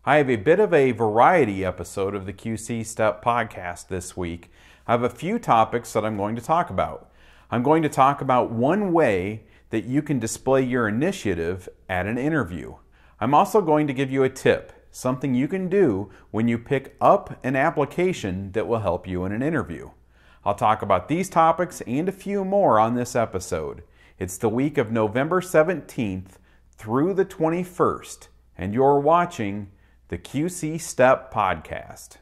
I have a bit of a variety episode of the QC Step podcast this week. I have a few topics that I'm going to talk about. I'm going to talk about one way that you can display your initiative at an interview. I'm also going to give you a tip, something you can do when you pick up an application that will help you in an interview. I'll talk about these topics and a few more on this episode. It's the week of November 17th through the 21st, and you're watching the QC Step podcast.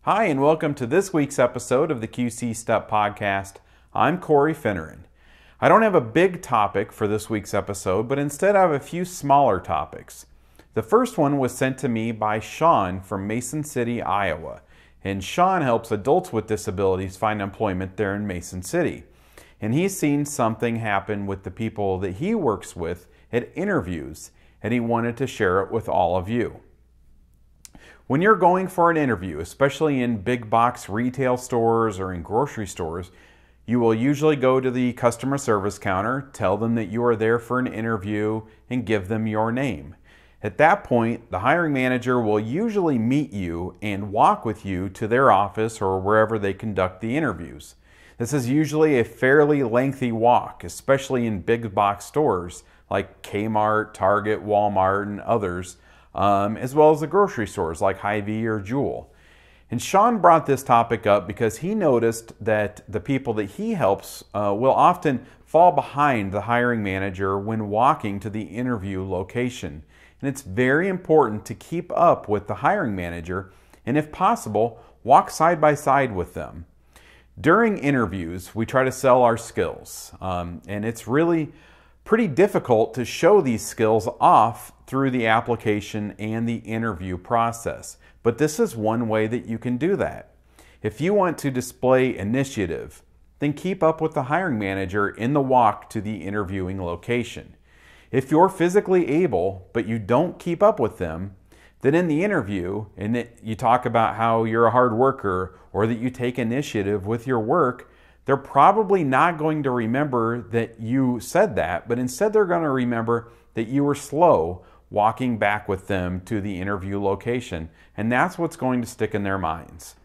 Hi, and welcome to this week's episode of the QC Step podcast. I'm Corey Finneran. I don't have a big topic for this week's episode, but instead I have a few smaller topics. The first one was sent to me by Sean from Mason City, Iowa. And Sean helps adults with disabilities find employment there in Mason City. And he's seen something happen with the people that he works with at interviews, and he wanted to share it with all of you. When you're going for an interview, especially in big box retail stores or in grocery stores, you will usually go to the customer service counter, tell them that you are there for an interview, and give them your name. At that point, the hiring manager will usually meet you and walk with you to their office or wherever they conduct the interviews. This is usually a fairly lengthy walk, especially in big box stores like Kmart, Target, Walmart, and others, as well as the grocery stores like Hy-Vee or Jewel. And Sean brought this topic up because he noticed that the people that he helps will often fall behind the hiring manager when walking to the interview location. And it's very important to keep up with the hiring manager and, if possible, walk side by side with them. During interviews, we try to sell our skills, and it's really pretty difficult to show these skills off through the application and the interview process. But this is one way that you can do that. If you want to display initiative, then keep up with the hiring manager in the walk to the interviewing location. If you're physically able, but you don't keep up with them, then in the interview, and that you talk about how you're a hard worker or that you take initiative with your work, they're probably not going to remember that you said that, but instead they're going to remember that you were slow walking back with them to the interview location, and that's what's going to stick in their minds.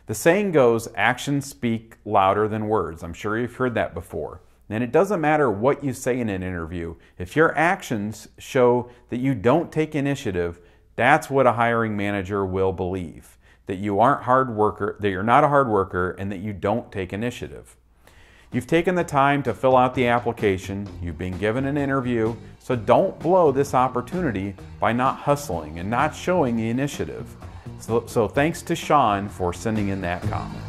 The saying goes, actions speak louder than words. I'm sure you've heard that before. And it doesn't matter what you say in an interview. If your actions show that you don't take initiative, that's what a hiring manager will believe. That you aren't hard worker, that you're not a hard worker, and that you don't take initiative. You've taken the time to fill out the application, you've been given an interview, so don't blow this opportunity by not hustling and not showing the initiative. So thanks to Sean for sending in that comment.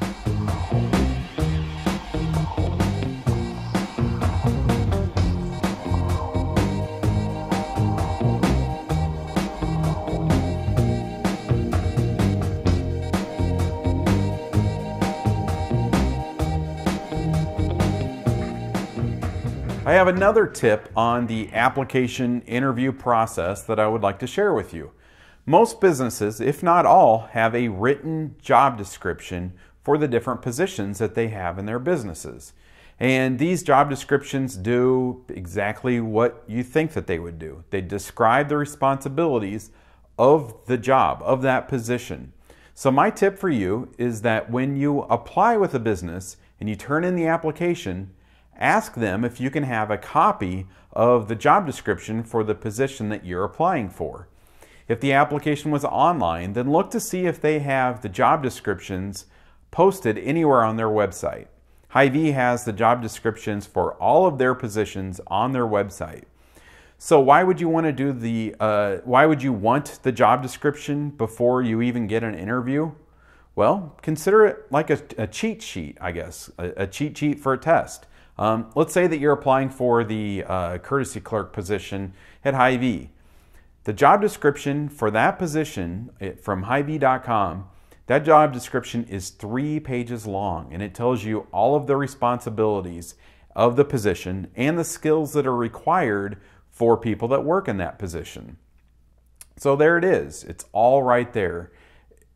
I have another tip on the application interview process that I would like to share with you. Most businesses, if not all, have a written job description for the different positions that they have in their businesses. And these job descriptions do exactly what you think that they would do. They describe the responsibilities of the job, of that position. So my tip for you is that when you apply with a business and you turn in the application, ask them if you can have a copy of the job description for the position that you're applying for. If the application was online, then look to see if they have the job descriptions posted anywhere on their website. Hy-Vee has the job descriptions for all of their positions on their website. So why would you want to do why would you want the job description before you even get an interview? Well, consider it like a cheat sheet, I guess, a cheat sheet for a test. Let's say that you're applying for the courtesy clerk position at Hy-Vee. The job description for that position from Hy-Vee.com, that job description is 3 pages long, and it tells you all of the responsibilities of the position and the skills that are required for people that work in that position. So there it is. It's all right there.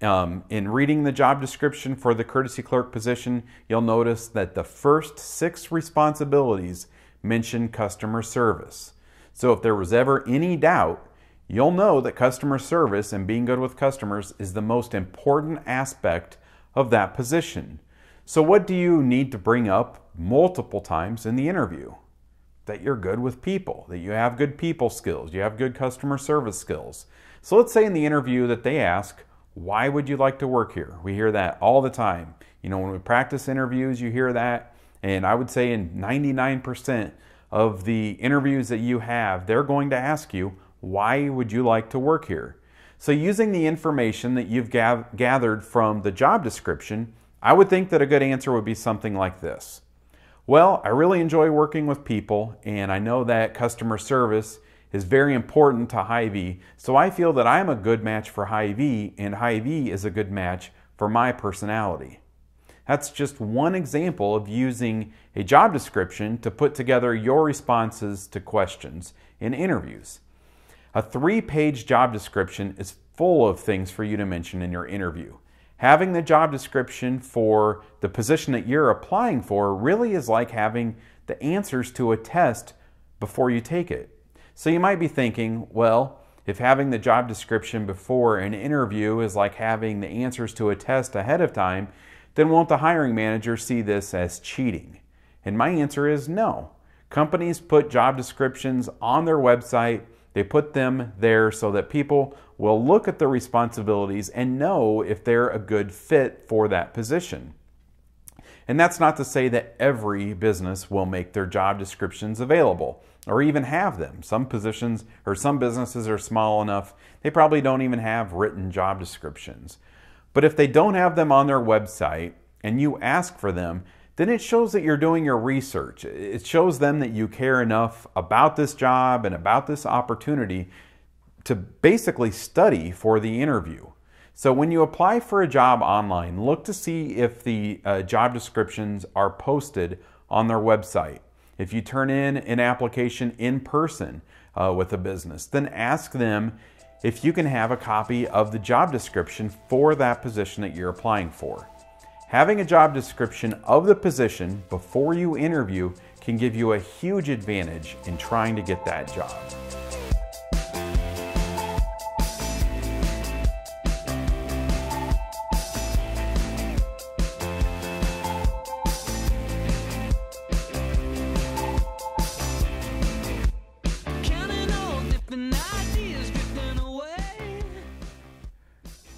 In reading the job description for the courtesy clerk position, you'll notice that the first 6 responsibilities mention customer service. So if there was ever any doubt, you'll know that customer service and being good with customers is the most important aspect of that position. So what do you need to bring up multiple times in the interview? That you're good with people, that you have good people skills, you have good customer service skills. So let's say in the interview that they ask, why would you like to work here? We hear that all the time. You know, when we practice interviews, you hear that. And I would say in 99% of the interviews that you have, they're going to ask you, why would you like to work here? So using the information that you've gathered from the job description, I would think that a good answer would be something like this. Well, I really enjoy working with people, and I know that customer service is very important to Hy-Vee, so I feel that I'm a good match for Hy-Vee, and Hy-Vee is a good match for my personality. That's just one example of using a job description to put together your responses to questions in interviews. A 3-page job description is full of things for you to mention in your interview. Having the job description for the position that you're applying for really is like having the answers to a test before you take it. So you might be thinking, well, if having the job description before an interview is like having the answers to a test ahead of time, then won't the hiring manager see this as cheating? And my answer is no. Companies put job descriptions on their website. They put them there so that people will look at the responsibilities and know if they're a good fit for that position. And that's not to say that every business will make their job descriptions available or even have them. Some positions or some businesses are small enough, they probably don't even have written job descriptions. But if they don't have them on their website and you ask for them, then it shows that you're doing your research. It shows them that you care enough about this job and about this opportunity to basically study for the interview. So when you apply for a job online, look to see if the job descriptions are posted on their website. If you turn in an application in person with a business, then ask them if you can have a copy of the job description for that position that you're applying for. Having a job description of the position before you interview can give you a huge advantage in trying to get that job.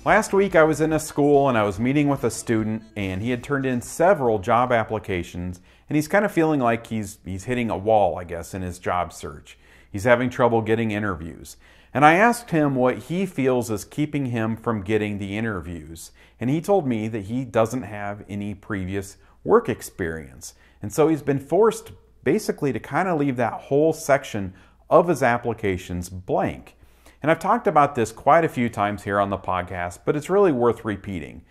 Last week I was in a school and I was meeting with a student, and he had turned in several job applications, and he's kind of feeling like he's hitting a wall, I guess, in his job search. He's having trouble getting interviews. And I asked him what he feels is keeping him from getting the interviews. And he told me that he doesn't have any previous work experience. And so he's been forced basically to kind of leave that whole section of his applications blank. And I've talked about this quite a few times here on the podcast, but it's really worth repeating.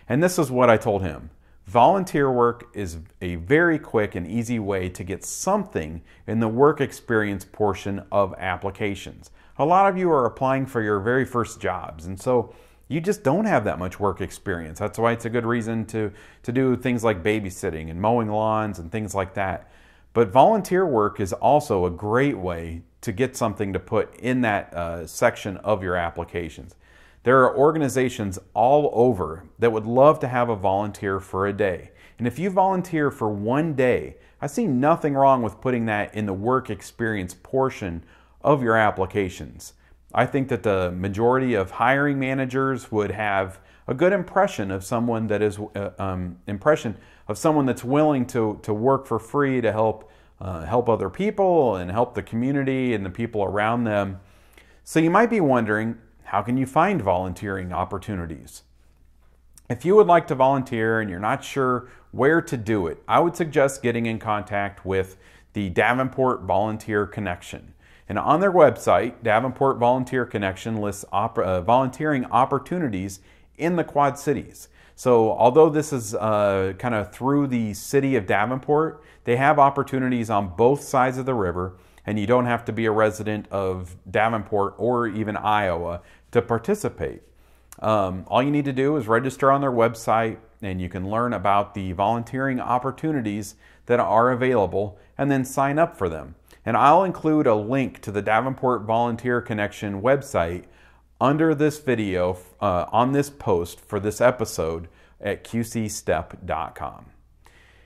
And this is what I told him. Volunteer work is a very quick and easy way to get something in the work experience portion of applications. A lot of you are applying for your very first jobs, and so you just don't have that much work experience. That's why it's a good reason to do things like babysitting and mowing lawns and things like that. But volunteer work is also a great way to get something to put in that section of your applications. There are organizations all over that would love to have a volunteer for a day. And if you volunteer for one day, I see nothing wrong with putting that in the work experience portion of your applications. I think that the majority of hiring managers would have a good impression of someone that is someone that's willing to work for free to help other people and help the community and the people around them. So you might be wondering, how can you find volunteering opportunities? If you would like to volunteer and you're not sure where to do it, I would suggest getting in contact with the Davenport Volunteer Connection. And on their website, Davenport Volunteer Connection lists volunteering opportunities in the Quad Cities. So although this is kind of through the city of Davenport, they have opportunities on both sides of the river, and you don't have to be a resident of Davenport or even Iowa to participate. All you need to do is register on their website, and you can learn about the volunteering opportunities that are available and then sign up for them. And I'll include a link to the Davenport Volunteer Connection website under this video on this post for this episode at qcstep.com.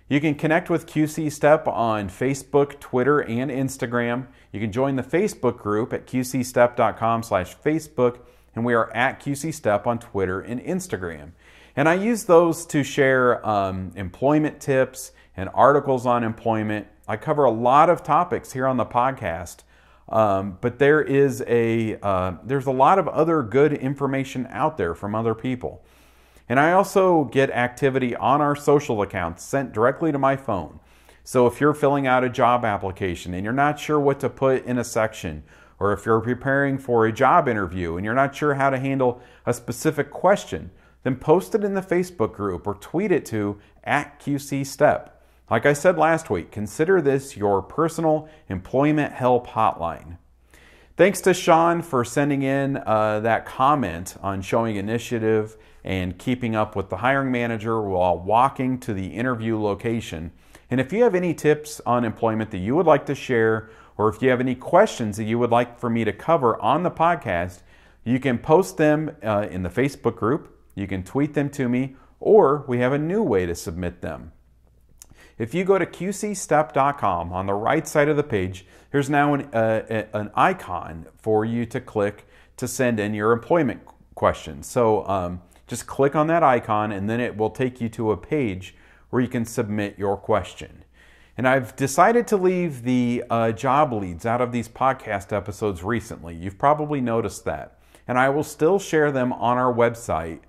You can connect with QC Step on Facebook, Twitter, and Instagram. You can join the Facebook group at qcstep.com/Facebook, and we are at QC Step on Twitter and Instagram. And I use those to share employment tips and articles on employment. I cover a lot of topics here on the podcast, but there's a lot of other good information out there from other people. And I also get activity on our social accounts sent directly to my phone. So if you're filling out a job application and you're not sure what to put in a section, or if you're preparing for a job interview and you're not sure how to handle a specific question, then post it in the Facebook group or tweet it to @QCStep. Like I said last week, consider this your personal employment help hotline. Thanks to Sean for sending in that comment on showing initiative and keeping up with the hiring manager while walking to the interview location. And if you have any tips on employment that you would like to share, or if you have any questions that you would like for me to cover on the podcast, you can post them in the Facebook group, you can tweet them to me, or we have a new way to submit them. If you go to qcstep.com, on the right side of the page, there's now an icon for you to click to send in your employment questions. So just click on that icon, and then it will take you to a page where you can submit your question. And I've decided to leave the job leads out of these podcast episodes recently. You've probably noticed that. And I will still share them on our website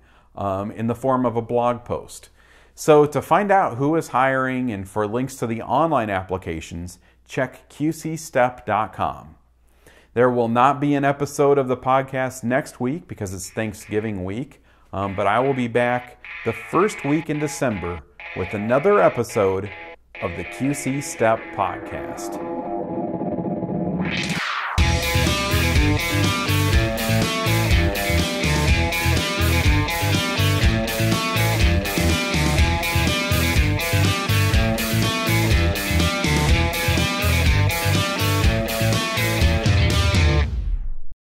in the form of a blog post. So to find out who is hiring and for links to the online applications, check qcstep.com. There will not be an episode of the podcast next week because it's Thanksgiving week, but I will be back the first week in December with another episode of the QC Step Podcast.